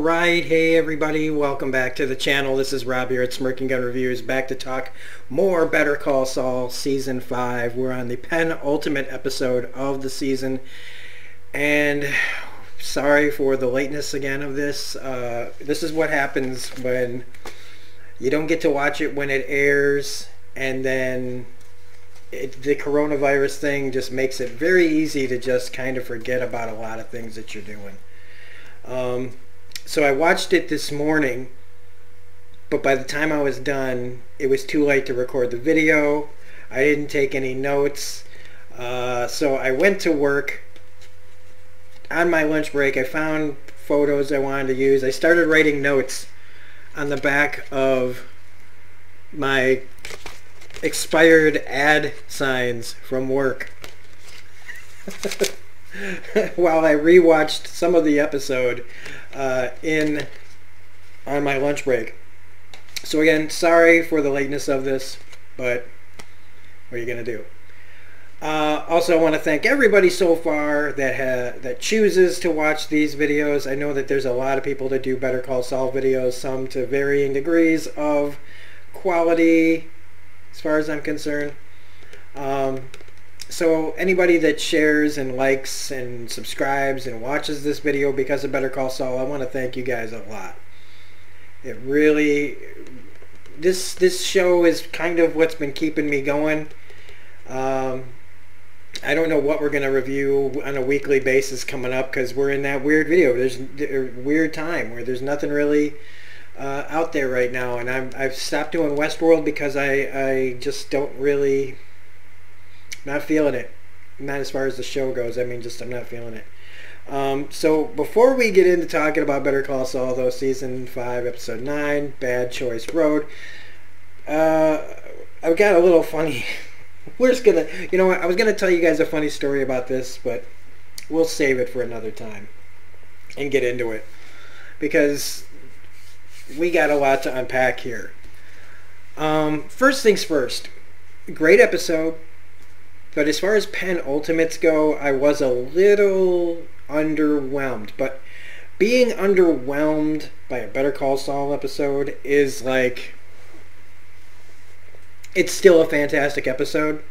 Alright, hey everybody, welcome back to the channel. This is Rob here at Smirking Gun Reviews, back to talk more Better Call Saul Season 5. We're on the penultimate episode of the season, and sorry for the lateness again of this. This is what happens when you don't get to watch it when it airs, and then the coronavirus thing just makes it very easy to just kind of forget about a lot of things that you're doing. So I watched it this morning, but by the time I was done, it was too late to record the video. I didn't take any notes. So I went to work. On my lunch break, I found photos I wanted to use. I started writing notes on the back of my expired ad signs from work while I rewatched some of the episode on my lunch break. So again, sorry for the lateness of this, but what are you gonna do? Also, I want to thank everybody so far that chooses to watch these videos. I know that there's a lot of people that do Better Call Saul videos, some to varying degrees of quality as far as I'm concerned. So anybody that shares and likes and subscribes and watches this video because of Better Call Saul, I want to thank you guys a lot. It really, this show is kind of what's been keeping me going. I don't know what we're going to review on a weekly basis coming up, because we're in that weird weird time where there's nothing really out there right now, and I've stopped doing Westworld because I just don't really, not feeling it. Not as far as the show goes. I mean, just I'm not feeling it. So before we get into talking about Better Call Saul, though, Season 5, Episode 9, Bad Choice Road, I've got a little funny... We're just gonna... You know what? I was gonna tell you guys a funny story about this, but we'll save it for another time and get into it, because we got a lot to unpack here. First things first. Great episode. But as far as penultimates go, I was a little underwhelmed. But being underwhelmed by a Better Call Saul episode is like... It's still a fantastic episode.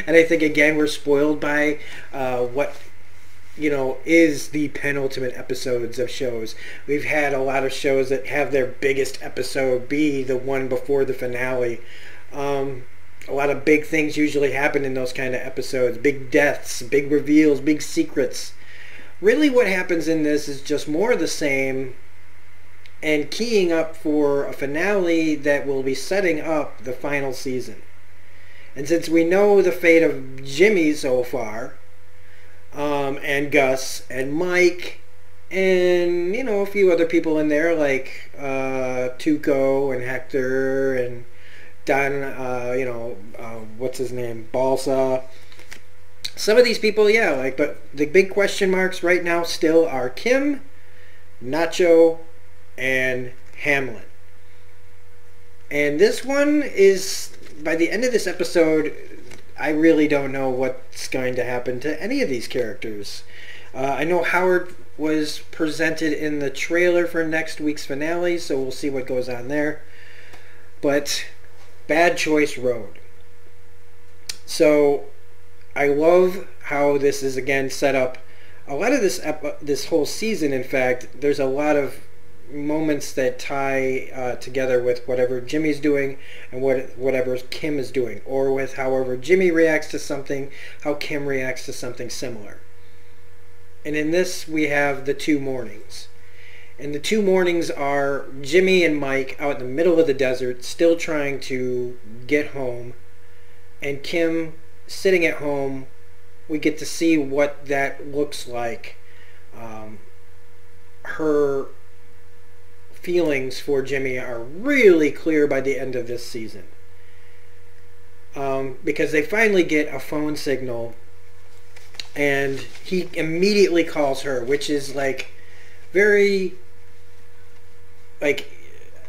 And I think, again, we're spoiled by what, you know, is the penultimate episodes of shows. We've had a lot of shows that have their biggest episode be the one before the finale. A lot of big things usually happen in those kind of episodes. Big deaths, big reveals, big secrets. Really what happens in this is just more of the same, and keying up for a finale that will be setting up the final season. And since we know the fate of Jimmy so far, and Gus, and Mike, and, you know, a few other people in there like Tuco and Hector and Don, you know, what's his name, Balsa. Some of these people, yeah, like, but the big question marks right now still are Kim, Nacho, and Hamlin. And this one is, by the end of this episode, I really don't know what's going to happen to any of these characters. I know Howard was presented in the trailer for next week's finale, so we'll see what goes on there. But Bad Choice Road. So I love how this is again set up. A lot of this whole season, in fact, there's a lot of moments that tie together with whatever Jimmy's doing and whatever Kim is doing, or with however Jimmy reacts to something, how Kim reacts to something similar. And in this we have the two mornings. And the two mornings are Jimmy and Mike out in the middle of the desert, still trying to get home, and Kim sitting at home. We get to see what that looks like. Her feelings for Jimmy are really clear by the end of this season. Because they finally get a phone signal, and he immediately calls her, which is like very... Like,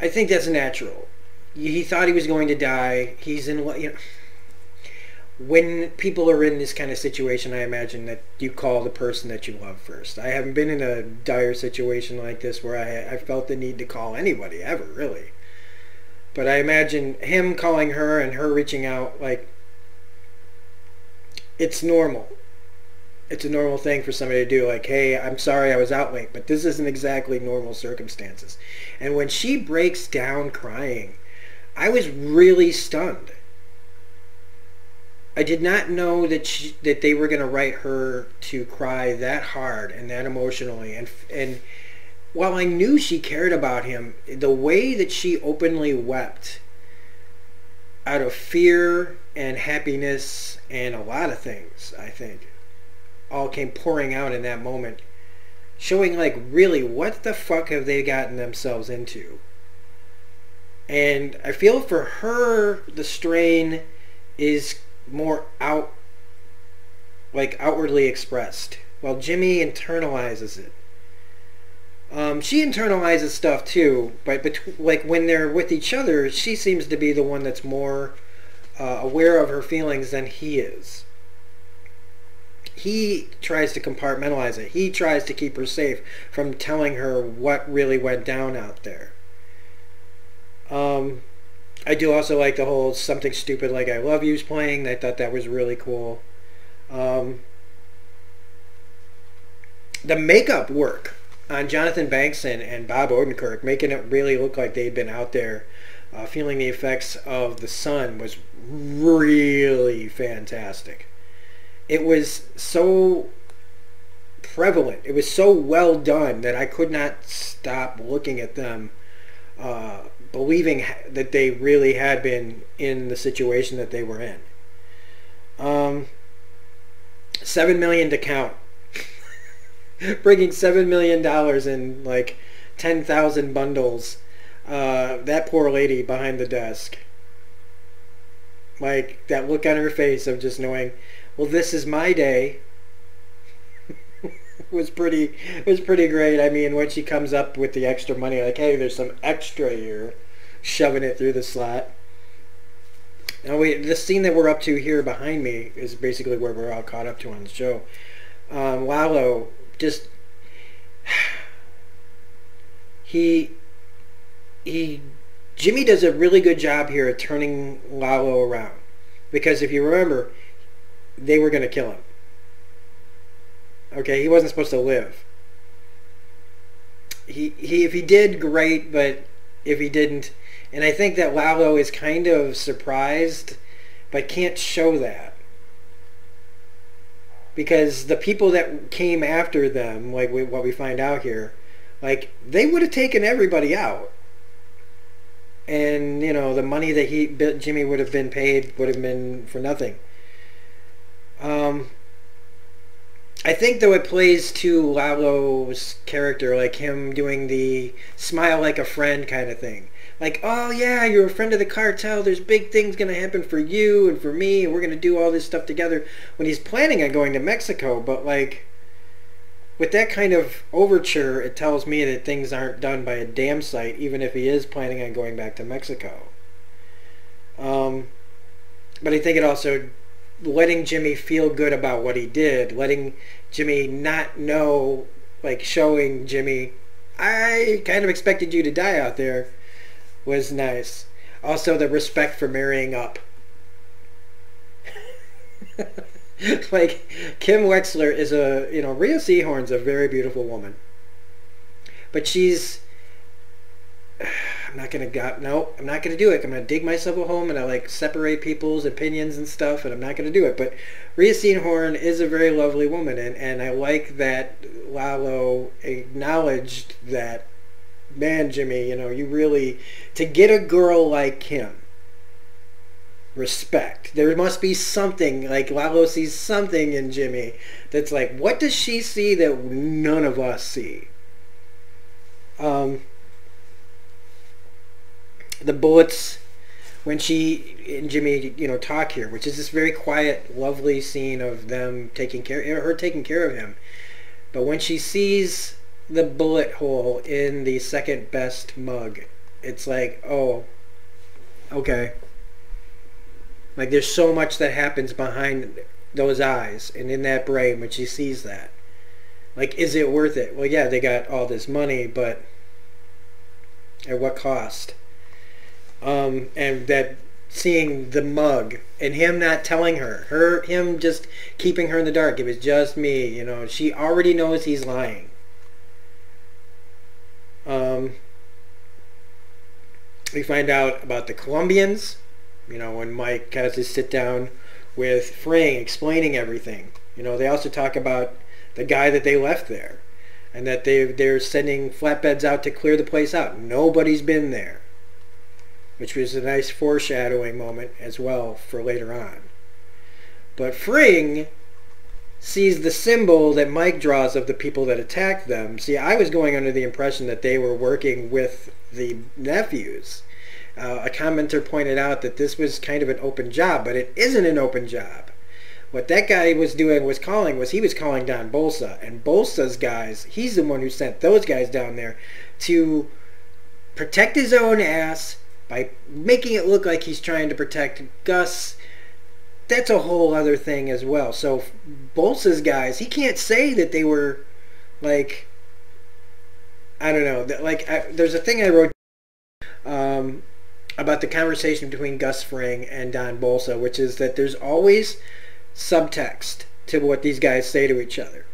I think that's natural. He thought he was going to die. He's in, you know, when people are in this kind of situation, I imagine that you call the person that you love first. I haven't been in a dire situation like this where I felt the need to call anybody ever, really. But I imagine him calling her and her reaching out, like, it's normal. It's a normal thing for somebody to do. Like, hey, I'm sorry I was out late, but this isn't exactly normal circumstances. And when she breaks down crying, I was really stunned. I did not know that they were going to write her to cry that hard and that emotionally. And while I knew she cared about him, the way that she openly wept out of fear and happiness and a lot of things, I think, all came pouring out in that moment, showing like, really, what the fuck have they gotten themselves into? And I feel for her, the strain is more outwardly expressed, while Jimmy internalizes it. She internalizes stuff too, but like when they're with each other, she seems to be the one that's more aware of her feelings than he is. He tries to compartmentalize it. He tries to keep her safe from telling her what really went down out there. I do also like the whole Something Stupid Like I Love You's playing. I thought that was really cool. The makeup work on Jonathan Banks and Bob Odenkirk, making it really look like they'd been out there feeling the effects of the sun, was really fantastic. It was so prevalent. It was so well done that I could not stop looking at them, believing that they really had been in the situation that they were in. $7 million to count. Bringing $7 million in like 10,000 bundles. That poor lady behind the desk. Like, that look on her face of just knowing, well, this is my day. It was pretty great. I mean, when she comes up with the extra money, like, hey, there's some extra here, shoving it through the slot. Now, the scene that we're up to here behind me is basically where we're all caught up to on the show. Lalo, just Jimmy does a really good job here at turning Lalo around, because if you remember, they were going to kill him. Okay, he wasn't supposed to live. If he did, great, but if he didn't, and I think that Lalo is kind of surprised, but can't show that, because the people that came after them, like what we find out here, like, they would have taken everybody out, and you know, the money that Jimmy would have been paid would have been for nothing. I think, though, it plays to Lalo's character, like him doing the smile like a friend kind of thing. Like, oh yeah, you're a friend of the cartel, there's big things going to happen for you and for me, and we're going to do all this stuff together, when he's planning on going to Mexico. But like, with that kind of overture, it tells me that things aren't done by a damn sight, even if he is planning on going back to Mexico. But I think it also, letting Jimmy feel good about what he did, letting Jimmy not know, like showing Jimmy, I kind of expected you to die out there, was nice. Also, the respect for marrying up. Like, Kim Wexler is Rhea Seehorn's a very beautiful woman. But she's, I'm not going to do it. I'm going to dig myself a home and I like separate people's opinions and stuff, and I'm not going to do it. But Rhea Seehorn is a very lovely woman, and I like that Lalo acknowledged that, man, Jimmy, you really, to get a girl like Kim, respect. There must be something, like Lalo sees something in Jimmy that's like, what does she see that none of us see? The bullets, when she and Jimmy, talk here, which is this very quiet, lovely scene of them taking care of him. But when she sees the bullet hole in the second best mug, it's like, oh, okay. Like there's so much that happens behind those eyes and in that brain when she sees that. Like, is it worth it? Well, yeah, they got all this money, but at what cost? And that seeing the mug and him not telling him just keeping her in the dark. It was just me, you know. She already knows he's lying. We find out about the Colombians, you know, when Mike has to sit down with Fring explaining everything. You know, they also talk about the guy that they left there and that they're sending flatbeds out to clear the place out. Nobody's been there, which was a nice foreshadowing moment as well for later on. But Fring sees the symbol that Mike draws of the people that attacked them. See, I was going under the impression that they were working with the nephews. A commenter pointed out that this was kind of an open job, but it isn't an open job. What that guy was doing was he was calling down Bolsa, and Bolsa's guys, he's the one who sent those guys down there to protect his own ass by making it look like he's trying to protect Gus. That's a whole other thing as well. So Bolsa's guys, he can't say that they were like, I don't know, there's a thing I wrote about the conversation between Gus Fring and Don Bolsa, which is that there's always subtext to what these guys say to each other.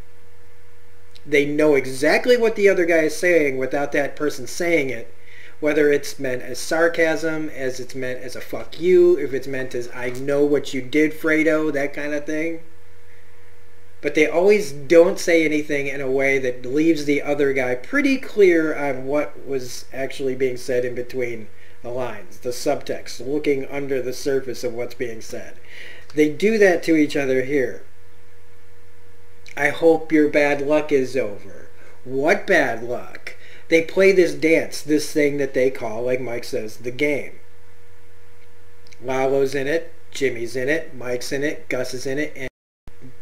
They know exactly what the other guy is saying without that person saying it, whether it's meant as sarcasm, as it's meant as a fuck you, if it's meant as I know what you did, Fredo, that kind of thing. But they always don't say anything in a way that leaves the other guy pretty clear on what was actually being said in between the lines, the subtext, looking under the surface of what's being said. They do that to each other here. I hope your bad luck is over. What bad luck? They play this dance, this thing that they call, like Mike says, the game. Lalo's in it, Jimmy's in it, Mike's in it, Gus is in it, and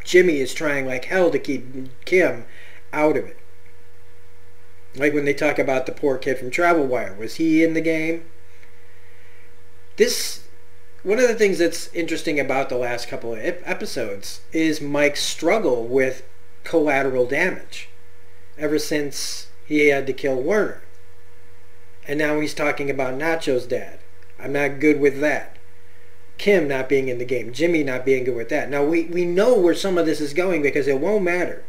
Jimmy is trying like hell to keep Kim out of it. Like when they talk about the poor kid from Travel Wire. Was he in the game? One of the things that's interesting about the last couple of episodes is Mike's struggle with collateral damage ever since he had to kill Werner. And now he's talking about Nacho's dad. I'm not good with that. Kim not being in the game. Jimmy not being good with that. Now we know where some of this is going because it won't matter.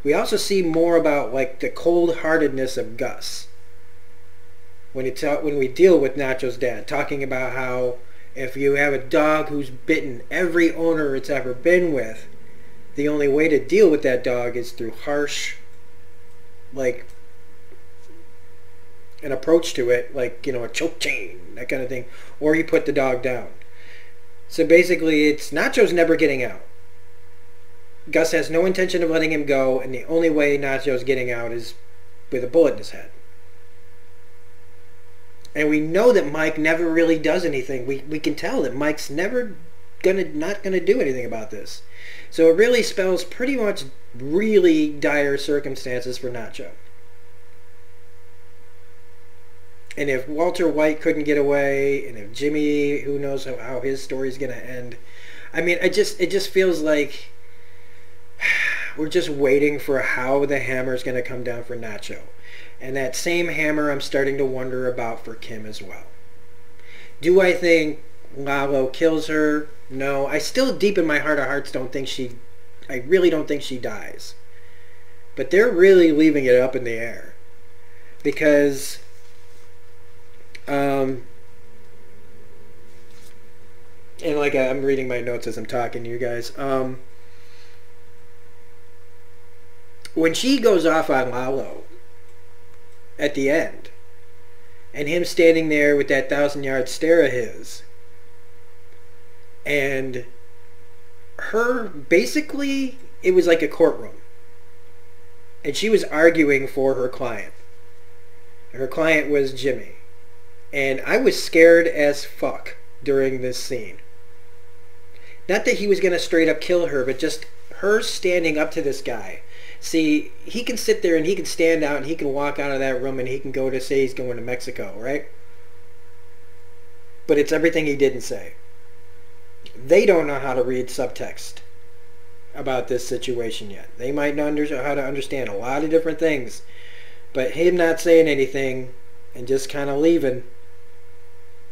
We also see more about like the cold-heartedness of Gus. When we deal with Nacho's dad, talking about how if you have a dog who's bitten every owner it's ever been with, the only way to deal with that dog is through harsh, like, an approach to it, like, you know, a choke chain, that kind of thing, or you put the dog down. So basically, it's Nacho's never getting out. Gus has no intention of letting him go, and the only way Nacho's getting out is with a bullet in his head. And we know that Mike never really does anything. We can tell that Mike's never not gonna do anything about this. So it really spells pretty much really dire circumstances for Nacho. And if Walter White couldn't get away, and if Jimmy, who knows how his story's gonna end. I mean, it just feels like we're just waiting for how the hammer's gonna come down for Nacho. And that same hammer I'm starting to wonder about for Kim as well. Do I think Lalo kills her? No. I still deep in my heart of hearts I really don't think she dies. But they're really leaving it up in the air. Because and like I'm reading my notes as I'm talking to you guys. When she goes off on Lalo at the end, and him standing there with that 1,000-yard stare of his, and her, basically, it was like a courtroom, and she was arguing for her client. Her client was Jimmy, and I was scared as fuck during this scene. Not that he was going to straight up kill her, but just her standing up to this guy. See, he can sit there and he can stand out and he can walk out of that room and he can go to say he's going to Mexico, right? But it's everything he didn't say. They don't know how to read subtext about this situation yet. They might not know how to understand a lot of different things, but him not saying anything and just kind of leaving,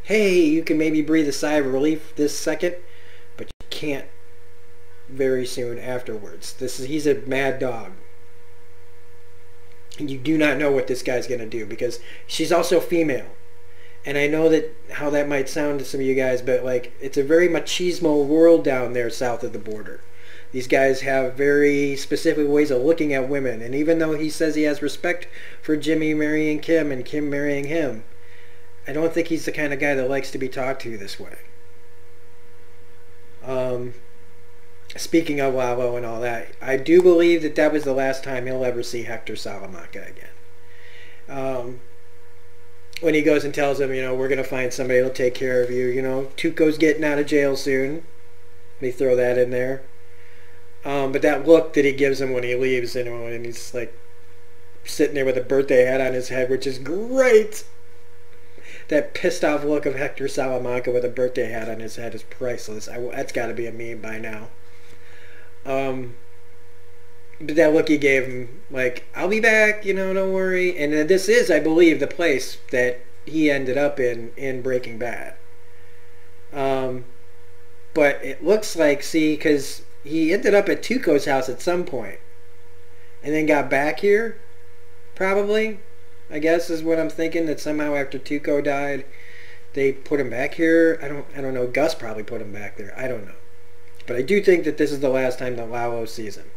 hey, you can maybe breathe a sigh of relief this second, but you can't very soon afterwards. He's a mad dog. And you do not know what this guy's going to do, because she's also female. And I know that how that might sound to some of you guys, but like, it's a very machismo world down there south of the border. These guys have very specific ways of looking at women. And even though he says he has respect for Jimmy marrying Kim and Kim marrying him, I don't think he's the kind of guy that likes to be talked to this way. Speaking of Lalo and all that, I do believe that that was the last time he'll ever see Hector Salamanca again. When he goes and tells him, you know, we're going to find somebody that'll take care of you. You know, Tuco's getting out of jail soon. Let me throw that in there. But that look that he gives him when he leaves, you know, and he's like sitting there with a birthday hat on his head, which is great. That pissed off look of Hector Salamanca with a birthday hat on his head is priceless. That's got to be a meme by now. But that look he gave him, like, I'll be back, you know, don't worry. And this is, I believe, the place that he ended up in Breaking Bad. But it looks like, see, because he ended up at Tuco's house at some point, and then got back here, probably, I guess is what I'm thinking, that somehow after Tuco died, they put him back here. I don't know. Gus probably put him back there. I don't know. But I do think that this is the last time that Lalo sees him.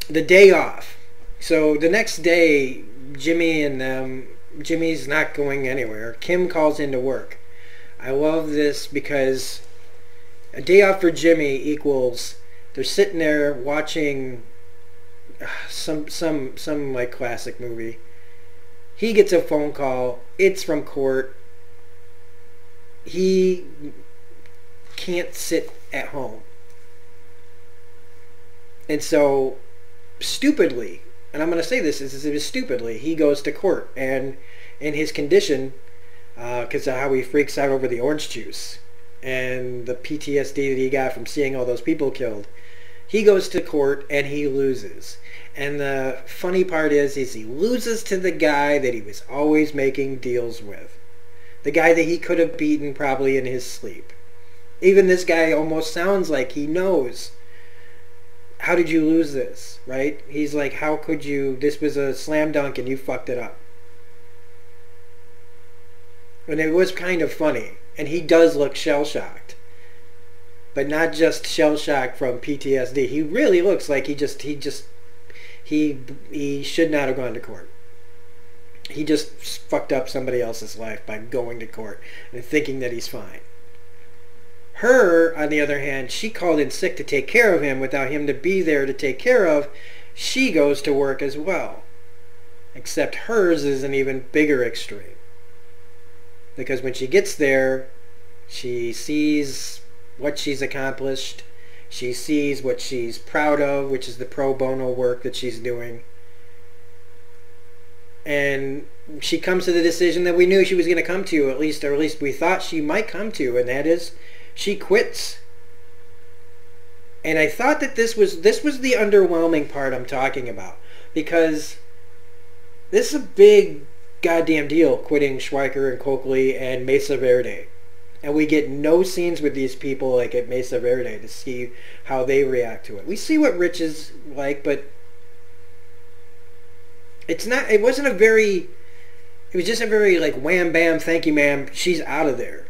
The day off. So the next day, Jimmy's not going anywhere. Kim calls into work. I love this because a day off for Jimmy equals they're sitting there watching some like classic movie. He gets a phone call. It's from court. He can't sit at home. And so, stupidly, and I'm going to say this is stupidly, he goes to court. And in his condition, because of how he freaks out over the orange juice and the PTSD that he got from seeing all those people killed, he goes to court and he loses. And the funny part is he loses to the guy that he was always making deals with. The guy that he could have beaten probably in his sleep. Even this guy almost sounds like he knows. How did you lose this, right? He's like, how could you? This was a slam dunk and you fucked it up. And it was kind of funny. And he does look shell-shocked. But not just shell-shocked from PTSD. He really looks like he should not have gone to court. He just fucked up somebody else's life by going to court and thinking that he's fine. Her, on the other hand, she called in sick to take care of him without him to be there to take care of. She goes to work as well. Except hers is an even bigger extreme. Because when she gets there, she sees what she's accomplished. She sees what she's proud of, which is the pro bono work that she's doing. And she comes to the decision that we knew she was going to come to, or at least we thought she might come to, and that is she quits. And I thought that this was the underwhelming part I'm talking about, because this is a big goddamn deal, quitting Schweiker and Coakley and Mesa Verde. And we get no scenes with these people like at Mesa Verde to see how they react to it. We see what Rich is like, but it was just a very like wham bam, thank you ma'am, she's out of there.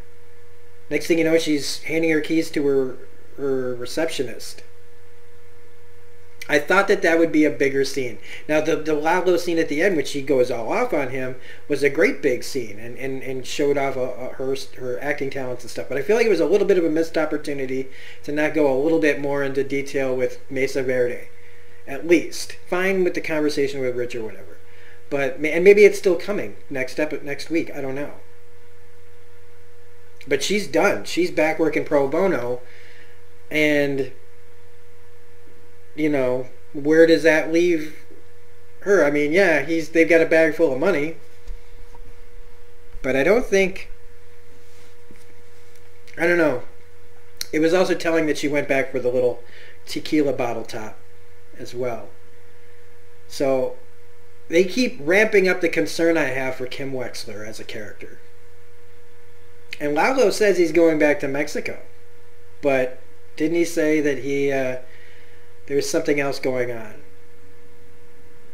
Next thing you know, she's handing her keys to her receptionist. I thought that would be a bigger scene. Now the Lalo scene at the end, which she goes all off on him, was a great big scene and showed off her acting talents and stuff. But I feel like it was a little bit of a missed opportunity to not go a little bit more into detail with Mesa Verde. At least. Fine with the conversation with Rich or whatever. And maybe it's still coming next week. I don't know. But she's done. She's back working pro bono. And, you know, where does that leave her? I mean, yeah, they've got a bag full of money. But I don't think I don't know. It was also telling that she went back for the little tequila bottle top as well. So they keep ramping up the concern I have for Kim Wexler as a character. And Lalo says he's going back to Mexico. But didn't he say that there's something else going on?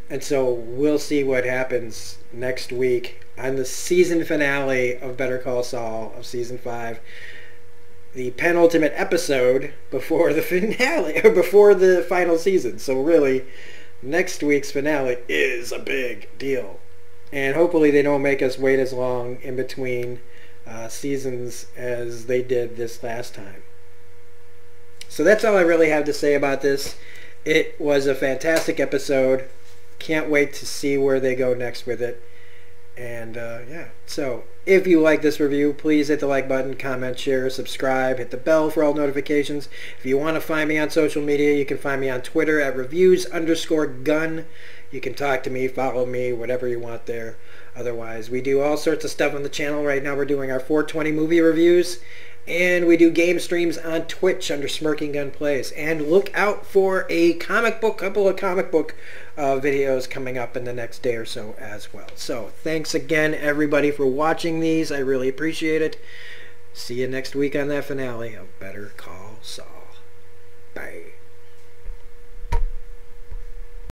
And so we'll see what happens next week on the season finale of Better Call Saul of season 5. The penultimate episode before the finale, or before the final season. So really, next week's finale is a big deal. And hopefully they don't make us wait as long in between seasons as they did this last time. So that's all I really have to say about this. It was a fantastic episode. Can't wait to see where they go next with it. And yeah, so if you like this review, please hit the like button, comment, share, subscribe, hit the bell for all notifications. If you want to find me on social media, you can find me on Twitter at reviews_gun. You can talk to me, follow me, whatever you want there. Otherwise, we do all sorts of stuff on the channel. Right now we're doing our 420 movie reviews. And we do game streams on Twitch under Smirking Gun Plays. And look out for a couple of comic book videos coming up in the next day or so as well. So thanks again, everybody, for watching these. I really appreciate it. See you next week on that finale of Better Call Saul.